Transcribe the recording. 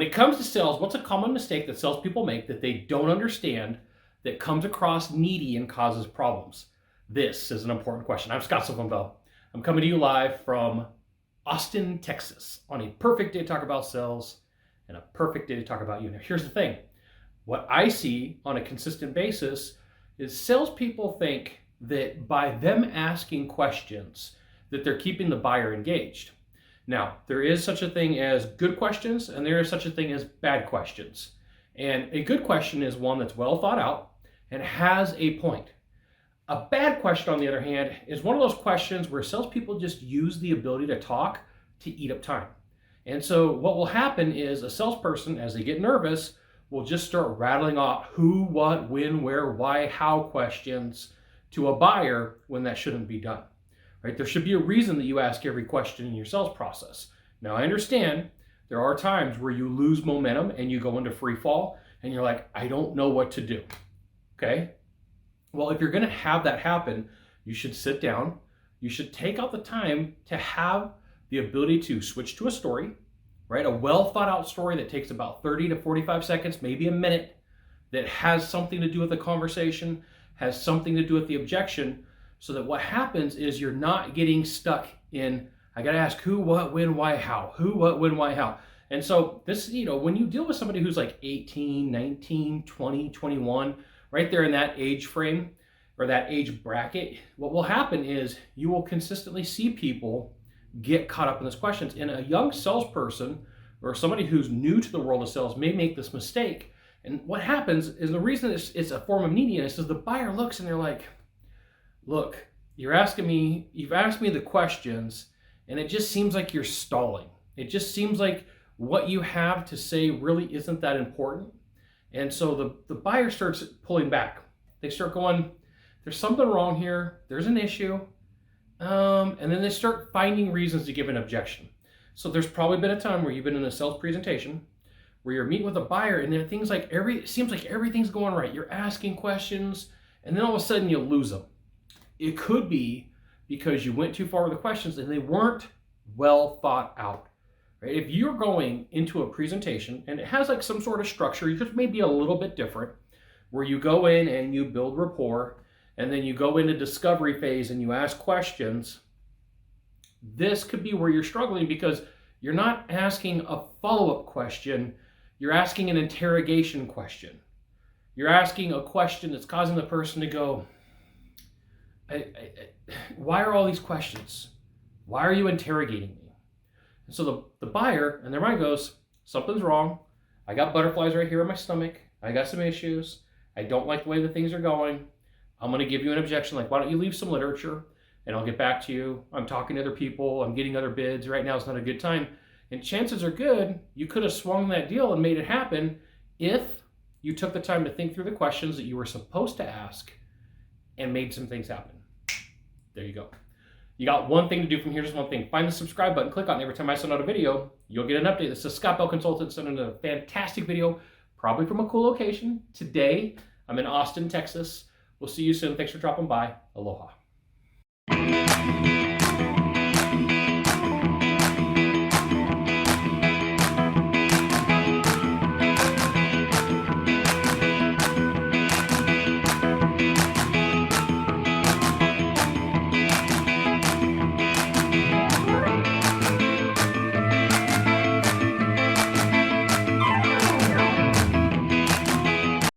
it comes to sales, what's a common mistake that salespeople make that they don't understand that comes across needy and causes problems? This is an important question. I'm Scott Silverman. I'm coming to you live from Austin, Texas, on a perfect day to talk about sales and a perfect day to talk about you. Now, here's the thing. What I see on a consistent basis is salespeople think that by them asking questions that they're keeping the buyer engaged. Now, there is such a thing as good questions and there is such a thing as bad questions. And a good question is one that's well thought out and has a point. A bad question, on the other hand, is one of those questions where salespeople just use the ability to talk to eat up time. And so what will happen is a salesperson, as they get nervous, will just start rattling off who, what, when, where, why, how questions to a buyer when that shouldn't be done. Right? There should be a reason that you ask every question in your sales process. Now, I understand there are times where you lose momentum and you go into free fall and you're like, I don't know what to do. Okay? Well, if you're going to have that happen, you should sit down. You should take out the time to have the ability to switch to a story, right? A well thought out story that takes about 30 to 45 seconds, maybe a minute, that has something to do with the conversation, has something to do with the objection, so that what happens is you're not getting stuck in, I got to ask who, what, when, why, how, who, what, when, why, how. And so this, when you deal with somebody who's like 18, 19, 20, 21, right there in that age frame or that age bracket, what will happen is you will consistently see people get caught up in these questions. And a young salesperson or somebody who's new to the world of sales may make this mistake. And what happens is the reason it's a form of neediness is the buyer looks and they're like, look, you've asked me the questions and it just seems like you're stalling. It just seems like what you have to say really isn't that important. And so the buyer starts pulling back. They start going, there's something wrong here. There's an issue. And then they start finding reasons to give an objection. So there's probably been a time where you've been in a sales presentation where you're meeting with a buyer and then things like it seems like everything's going right. You're asking questions and then all of a sudden you lose them. It could be because you went too far with the questions and they weren't well thought out. Right? If you're going into a presentation and it has like some sort of structure, you just may be a little bit different, where you go in and you build rapport and then you go into discovery phase and you ask questions, this could be where you're struggling because you're not asking a follow-up question, you're asking an interrogation question. You're asking a question that's causing the person to go, why are all these questions? Why are you interrogating me? And so the buyer and their mind goes, something's wrong. I got butterflies right here in my stomach. I got some issues. I don't like the way that things are going. I'm going to give you an objection. Like, why don't you leave some literature and I'll get back to you. I'm talking to other people. I'm getting other bids. Right now is not a good time. And chances are good you could have swung that deal and made it happen if you took the time to think through the questions that you were supposed to ask and made some things happen. There you go. You got one thing to do from here, just one thing. Find the subscribe button, click on it. Every time I send out a video, you'll get an update. This is Scott Bell Consultant sending a fantastic video, probably from a cool location. Today, I'm in Austin, Texas. We'll see you soon. Thanks for dropping by. Aloha.